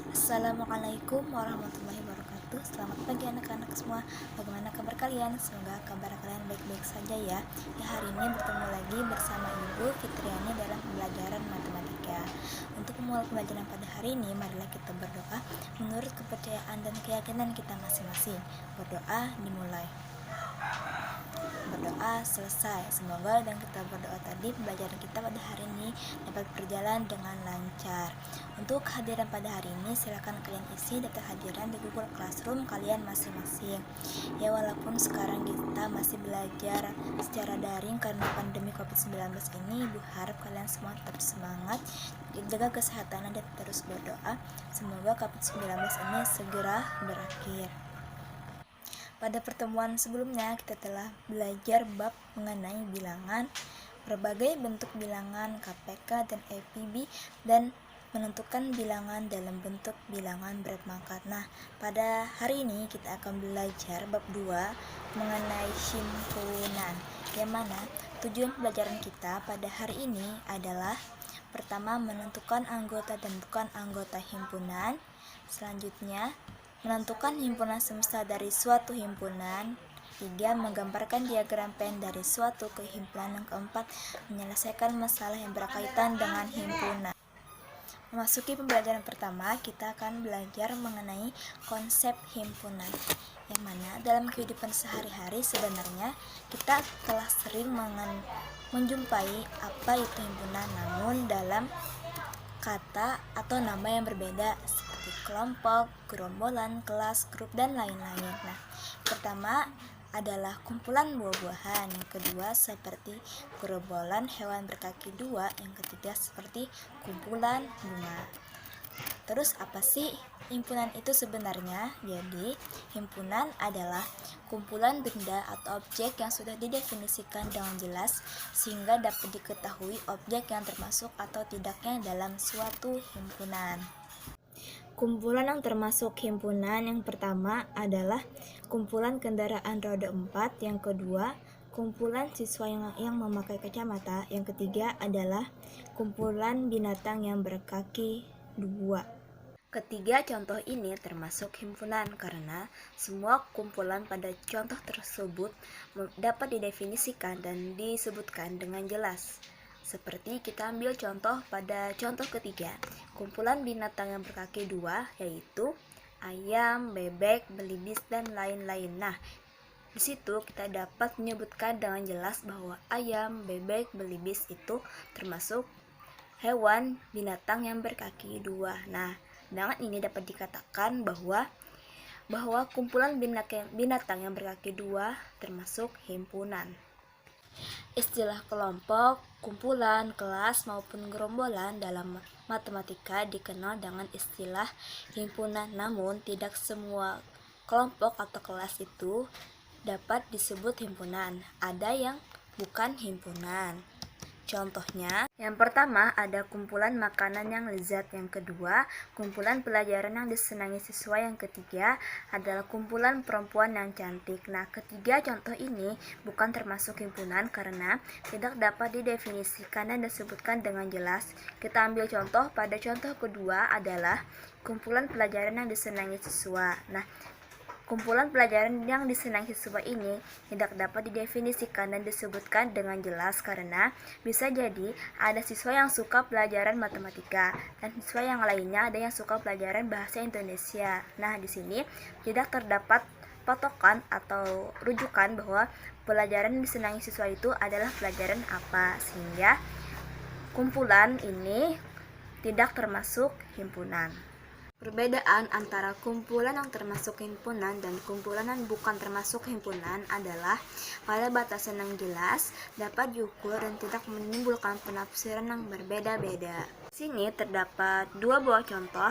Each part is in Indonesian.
Assalamualaikum warahmatullahi wabarakatuh. Selamat pagi anak-anak semua. Bagaimana kabar kalian? Semoga kabar kalian baik-baik saja ya. Hari ini bertemu lagi bersama Ibu Fitriani dalam pembelajaran matematika. Untuk memulai pembelajaran pada hari ini, marilah kita berdoa menurut kepercayaan dan keyakinan kita masing-masing. Berdoa dimulai. Berdoa selesai. Semoga dengan kita berdoa tadi pembelajaran kita pada hari ini dapat berjalan dengan lancar. Untuk kehadiran pada hari ini silakan kalian isi daftar hadiran di Google Classroom kalian masing-masing. Ya, walaupun sekarang kita masih belajar secara daring karena pandemi COVID-19 ini, Ibu harap kalian semua tetap semangat, jaga kesehatan dan terus berdoa semoga COVID-19 ini segera berakhir. Pada pertemuan sebelumnya kita telah belajar bab mengenai bilangan, berbagai bentuk bilangan KPK dan FPB, dan menentukan bilangan dalam bentuk bilangan berpangkat. Nah, pada hari ini kita akan belajar bab 2 mengenai himpunan, yang mana tujuan pelajaran kita pada hari ini adalah pertama, menentukan anggota dan bukan anggota himpunan. Selanjutnya, menentukan himpunan semesta dari suatu himpunan. 3. Menggambarkan diagram Venn dari suatu kehimpunan. Yang keempat, menyelesaikan masalah yang berkaitan dengan himpunan. Memasuki pembelajaran pertama, kita akan belajar mengenai konsep himpunan, yang mana dalam kehidupan sehari-hari sebenarnya kita telah sering menjumpai apa itu himpunan, namun dalam kata atau nama yang berbeda seperti kelompok, gerombolan, kelas, grup, dan lain-lain. Nah, pertama adalah kumpulan buah-buahan, yang kedua seperti gerombolan hewan berkaki dua, yang ketiga seperti kumpulan bunga. Terus apa sih himpunan itu sebenarnya? Jadi, himpunan adalah kumpulan benda atau objek yang sudah didefinisikan dengan jelas sehingga dapat diketahui objek yang termasuk atau tidaknya dalam suatu himpunan. Kumpulan yang termasuk himpunan yang pertama adalah kumpulan kendaraan roda 4, yang kedua kumpulan siswa yang memakai kacamata, yang ketiga adalah kumpulan binatang yang berkaki dua. Ketiga contoh ini termasuk himpunan karena semua kumpulan pada contoh tersebut dapat didefinisikan dan disebutkan dengan jelas. Seperti kita ambil contoh pada contoh ketiga, kumpulan binatang yang berkaki dua, yaitu ayam, bebek, belibis, dan lain-lain. Nah, di situ kita dapat menyebutkan dengan jelas bahwa ayam, bebek, belibis itu termasuk hewan binatang yang berkaki dua. Nah, dengan ini dapat dikatakan bahwa kumpulan binatang yang berkaki dua termasuk himpunan. Istilah kelompok, kumpulan, kelas, maupun gerombolan dalam matematika dikenal dengan istilah himpunan. Namun, tidak semua kelompok atau kelas itu dapat disebut himpunan. Ada yang bukan himpunan. Contohnya, yang pertama ada kumpulan makanan yang lezat, yang kedua kumpulan pelajaran yang disenangi siswa, yang ketiga adalah kumpulan perempuan yang cantik. Nah, ketiga contoh ini bukan termasuk himpunan karena tidak dapat didefinisikan dan disebutkan dengan jelas. Kita ambil contoh pada contoh kedua adalah kumpulan pelajaran yang disenangi siswa. Nah, kumpulan pelajaran yang disenangi siswa ini tidak dapat didefinisikan dan disebutkan dengan jelas karena bisa jadi ada siswa yang suka pelajaran matematika dan siswa yang lainnya ada yang suka pelajaran bahasa Indonesia. Nah, di sini tidak terdapat patokan atau rujukan bahwa pelajaran yang disenangi siswa itu adalah pelajaran apa, sehingga kumpulan ini tidak termasuk himpunan. Perbedaan antara kumpulan yang termasuk himpunan dan kumpulan yang bukan termasuk himpunan adalah pada batasan yang jelas, dapat diukur dan tidak menimbulkan penafsiran yang berbeda-beda. Di sini terdapat dua buah contoh.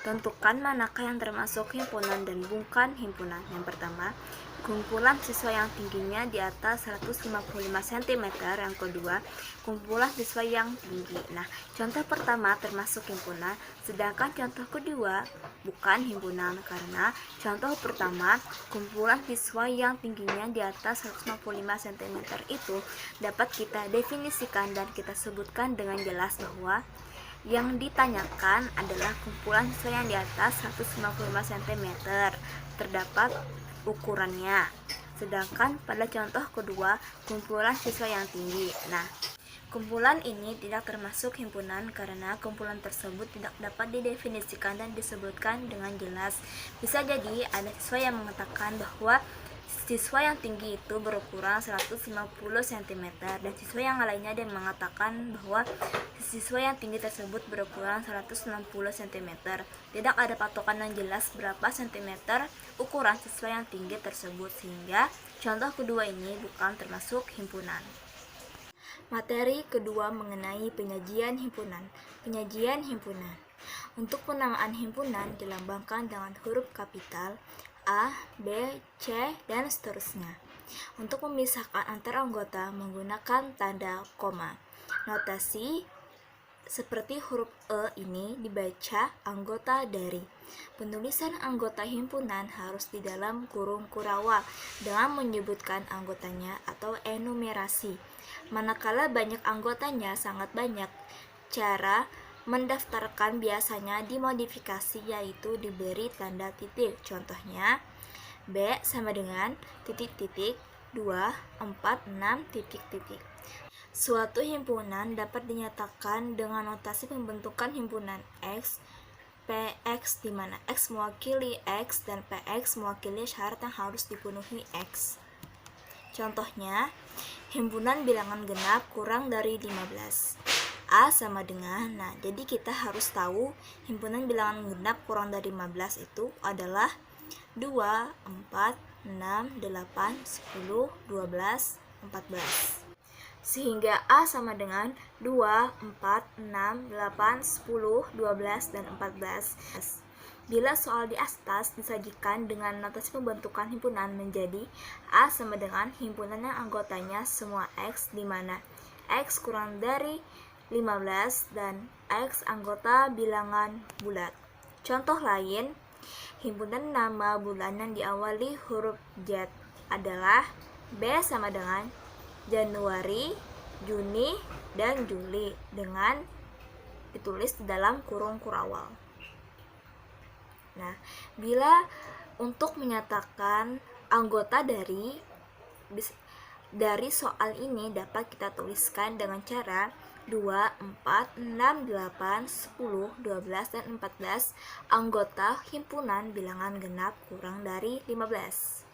Tentukan manakah yang termasuk himpunan dan bukan himpunan. Yang pertama, kumpulan siswa yang tingginya di atas 155 cm. Yang kedua, kumpulan siswa yang tinggi. Nah, contoh pertama termasuk himpunan, sedangkan contoh kedua bukan himpunan karena contoh pertama, kumpulan siswa yang tingginya di atas 155 cm itu dapat kita definisikan dan kita sebutkan dengan jelas bahwa Yang ditanyakan adalah kumpulan siswa yang di atas 195 cm, terdapat ukurannya. Sedangkan pada contoh kedua, kumpulan siswa yang tinggi. Nah, kumpulan ini tidak termasuk himpunan karena kumpulan tersebut tidak dapat didefinisikan dan disebutkan dengan jelas. Bisa jadi ada siswa yang mengatakan bahwa siswa yang tinggi itu berukuran 150 cm dan siswa yang lainnya yang mengatakan bahwa siswa yang tinggi tersebut berukuran 160 cm. Tidak ada patokan yang jelas berapa cm ukuran siswa yang tinggi tersebut, sehingga contoh kedua ini bukan termasuk himpunan. Materi kedua mengenai penyajian himpunan. Penyajian himpunan. Untuk penamaan himpunan dilambangkan dengan huruf kapital A, B, C, dan seterusnya. Untuk memisahkan antar anggota menggunakan tanda koma. Notasi seperti huruf E ini dibaca anggota dari. Penulisan anggota himpunan harus di dalam kurung kurawal dengan menyebutkan anggotanya atau enumerasi. Manakala banyak anggotanya sangat banyak, cara mendaftarkan biasanya dimodifikasi, yaitu diberi tanda titik. Contohnya, B sama dengan titik-titik 2, 4, 6, titik-titik. Suatu himpunan dapat dinyatakan dengan notasi pembentukan himpunan X, PX, di mana X mewakili X dan PX mewakili syarat yang harus dipenuhi X. Contohnya, himpunan bilangan genap kurang dari 15. A sama dengan, jadi kita harus tahu himpunan bilangan genap kurang dari 15 itu adalah 2, 4, 6, 8, 10, 12, 14. Sehingga A sama dengan 2, 4, 6, 8, 10, 12, dan 14. Bila soal di atas disajikan dengan notasi pembentukan himpunan menjadi A sama dengan himpunan yang anggotanya semua X, di mana X kurang dari 15 dan X anggota bilangan bulat. Contoh lain, himpunan nama bulan yang diawali huruf Z adalah B sama dengan Januari, Juni, dan Juli dengan ditulis di dalam kurung kurawal. Nah, bila untuk menyatakan anggota dari soal ini dapat kita tuliskan dengan cara 2, 4, 6, 8, 10, 12, dan 14 anggota himpunan bilangan genap kurang dari 15.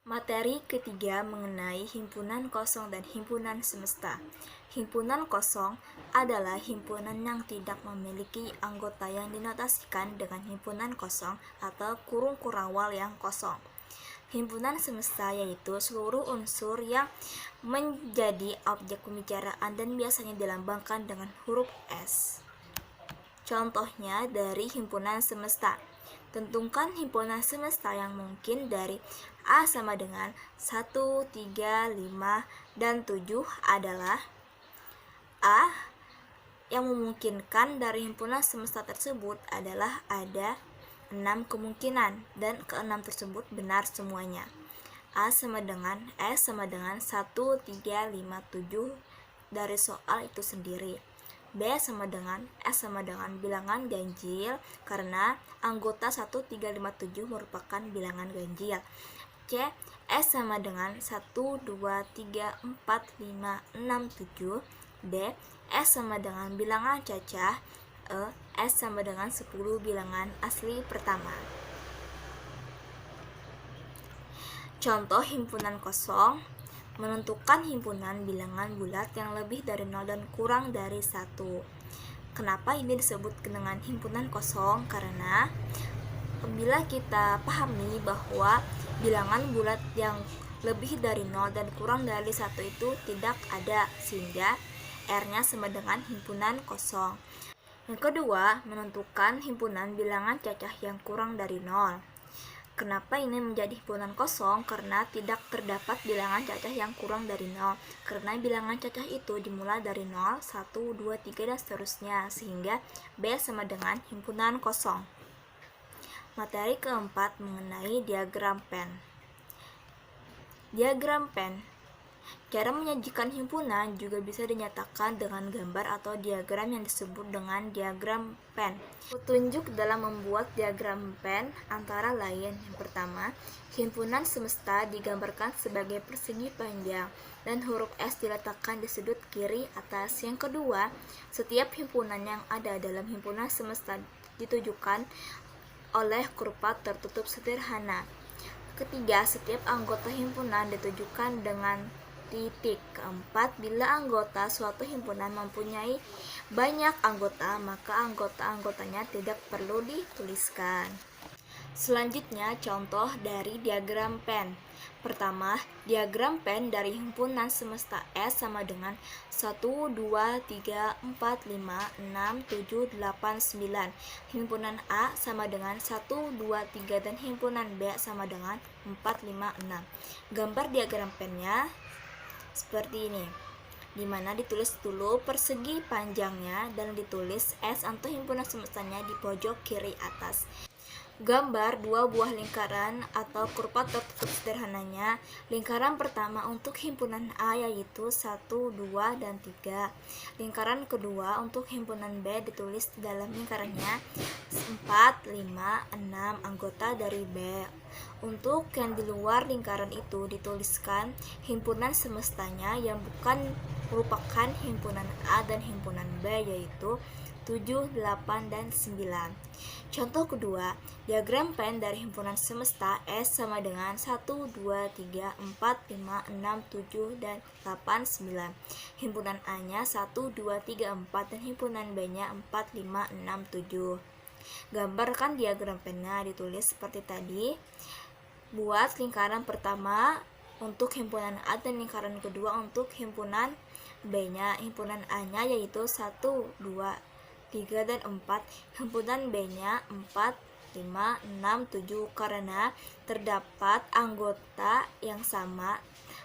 Materi ketiga mengenai himpunan kosong dan himpunan semesta. Himpunan kosong adalah himpunan yang tidak memiliki anggota yang dinotasikan dengan himpunan kosong atau kurung kurawal yang kosong. Himpunan semesta yaitu seluruh unsur yang menjadi objek pembicaraan dan biasanya dilambangkan dengan huruf S. Contohnya dari himpunan semesta. Tentukan himpunan semesta yang mungkin dari A sama dengan 1, 3, 5, dan 7 adalah A. Yang memungkinkan dari himpunan semesta tersebut adalah ada 6 kemungkinan dan ke-6 tersebut benar semuanya. A sama dengan S sama dengan 1, 3, 5, 7 dari soal itu sendiri. B sama dengan S sama dengan bilangan ganjil karena anggota 1, 3, 5, 7 merupakan bilangan ganjil. C. S sama dengan 1, 2, 3, 4, 5, 6, 7. D. S sama dengan bilangan cacah. E. S sama dengan 10 bilangan asli pertama. Contoh himpunan kosong. Menentukan himpunan bilangan bulat yang lebih dari 0 dan kurang dari 1. Kenapa ini disebut dengan himpunan kosong? Karena bila kita pahami bahwa bilangan bulat yang lebih dari 0 dan kurang dari 1 itu tidak ada, sehingga R-nya sama dengan himpunan kosong. Yang kedua, menentukan himpunan bilangan cacah yang kurang dari 0. Kenapa ini menjadi himpunan kosong? Karena tidak terdapat bilangan cacah yang kurang dari 0. Karena bilangan cacah itu dimulai dari 0, 1, 2, 3, dan seterusnya, sehingga B sama dengan himpunan kosong. Materi keempat mengenai diagram Venn. Diagram Venn. Cara menyajikan himpunan juga bisa dinyatakan dengan gambar atau diagram yang disebut dengan diagram Venn. Petunjuk dalam membuat diagram Venn antara lain: yang pertama, himpunan semesta digambarkan sebagai persegi panjang dan huruf S diletakkan di sudut kiri atas. Yang kedua, setiap himpunan yang ada dalam himpunan semesta ditujukan oleh kurva tertutup sederhana. Ketiga, setiap anggota himpunan ditujukan dengan titik. Keempat, bila anggota suatu himpunan mempunyai banyak anggota, maka anggota-anggotanya tidak perlu dituliskan. Selanjutnya, contoh dari diagram Venn. Pertama, diagram Venn dari himpunan semesta S sama dengan 1, 2, 3, 4, 5, 6, 7, 8, 9. Himpunan A sama dengan 1, 2, 3 dan himpunan B sama dengan 4, 5, 6. Gambar diagram Venn-nya seperti ini, dimana ditulis dulu persegi panjangnya dan ditulis S atau himpunan semestanya di pojok kiri atas. Gambar dua buah lingkaran atau kurva tertutup sederhananya. Lingkaran pertama untuk himpunan A yaitu 1, 2, dan 3. Lingkaran kedua untuk himpunan B ditulis di dalam lingkarannya 4, 5, 6 anggota dari B. Untuk yang di luar lingkaran itu dituliskan himpunan semestanya yang bukan merupakan himpunan A dan himpunan B yaitu 7, 8, dan 9. Contoh kedua, diagram Venn dari himpunan semesta S sama dengan 1, 2, 3, 4, 5, 6, 7, dan 8, 9. Himpunan A-nya 1, 2, 3, 4 dan himpunan B-nya 4, 5, 6, 7. Gambarkan diagram Venn-nya ditulis seperti tadi. Buat lingkaran pertama untuk himpunan A dan lingkaran kedua untuk himpunan B-nya. Himpunan A-nya yaitu 1, 2, 3, dan 4, himpunan B-nya 4, 5, 6, 7 karena terdapat anggota yang sama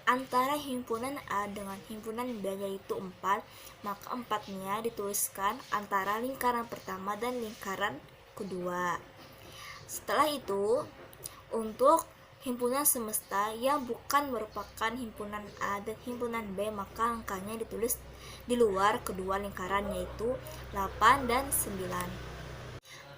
antara himpunan A dengan himpunan B yaitu 4, maka 4-nya dituliskan antara lingkaran pertama dan lingkaran kedua. Setelah itu, untuk himpunan semesta yang bukan merupakan himpunan A dan himpunan B, maka angkanya ditulis di luar kedua lingkaran yaitu 8 dan 9.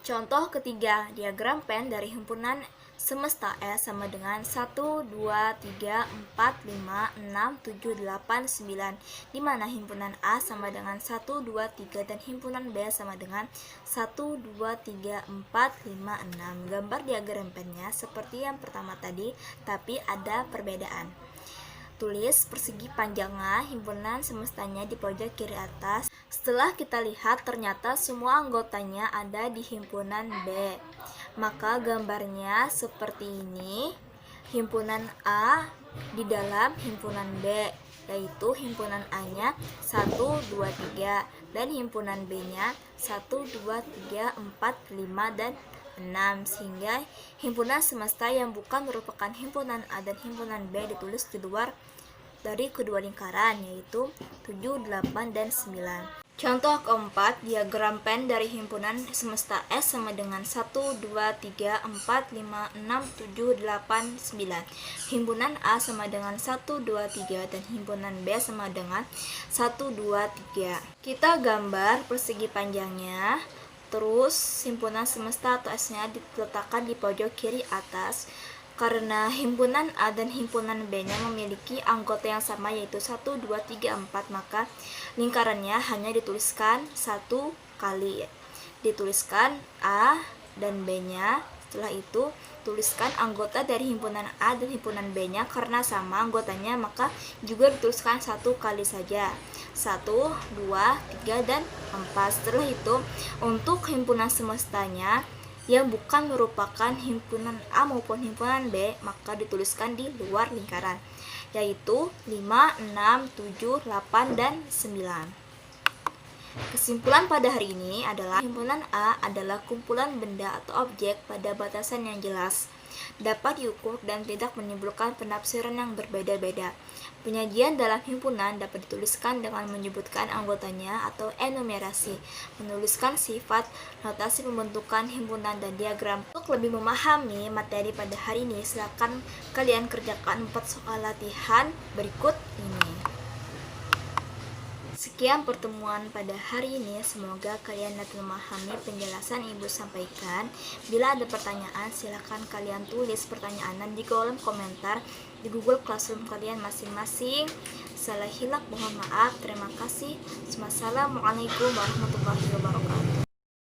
Contoh ketiga, diagram Venn dari himpunan semesta S sama dengan 1, 2, 3, 4, 5, 6, 7, 8, 9, di mana himpunan A sama dengan 1, 2, 3 dan himpunan B sama dengan 1, 2, 3, 4, 5, 6. Gambar diagram Venn-nya seperti yang pertama tadi, tapi ada perbedaan. Tulis persegi panjangnya himpunan semestanya di pojok kiri atas. Setelah kita lihat ternyata semua anggotanya ada di himpunan B, maka gambarnya seperti ini. Himpunan A di dalam himpunan B, yaitu himpunan A-nya 1, 2, 3 dan himpunan B-nya 1, 2, 3, 4, 5, dan 6, sehingga himpunan semesta yang bukan merupakan himpunan A dan himpunan B ditulis di luar dari kedua lingkaran yaitu 7, 8, dan 9. Contoh keempat, diagram Venn dari himpunan semesta S sama dengan 1, 2, 3, 4, 5, 6, 7, 8, 9. Himpunan A sama dengan 1, 2, 3 dan himpunan B sama dengan 1, 2, 3. Kita gambar persegi panjangnya. Terus himpunan semesta atau S-nya diletakkan di pojok kiri atas. Karena himpunan A dan himpunan B-nya memiliki anggota yang sama yaitu 1, 2, 3, 4, maka lingkarannya hanya dituliskan satu kali. Dituliskan A dan B-nya. Setelah itu tuliskan anggota dari himpunan A dan himpunan B-nya. Karena sama anggotanya maka juga dituliskan satu kali saja. 1, 2, 3, dan 4. Setelah itu untuk himpunan semestanya yang bukan merupakan himpunan A maupun himpunan B, maka dituliskan di luar lingkaran, yaitu 5, 6, 7, 8, dan 9. Kesimpulan pada hari ini adalah himpunan A adalah kumpulan benda atau objek pada batasan yang jelas. dapat diukur dan tidak menimbulkan penafsiran yang berbeda-beda. Penyajian dalam himpunan dapat dituliskan dengan menyebutkan anggotanya atau enumerasi, menuliskan sifat, notasi pembentukan himpunan, dan diagram. Untuk lebih memahami materi pada hari ini, silakan kalian kerjakan 4 soal latihan berikut ini. Sekian pertemuan pada hari ini, semoga kalian dapat memahami penjelasan Ibu sampaikan. Bila ada pertanyaan, silakan kalian tulis pertanyaan di kolom komentar di Google Classroom kalian masing-masing. Salah hilap mohon maaf. Terima kasih. Wassalamualaikum warahmatullahi wabarakatuh.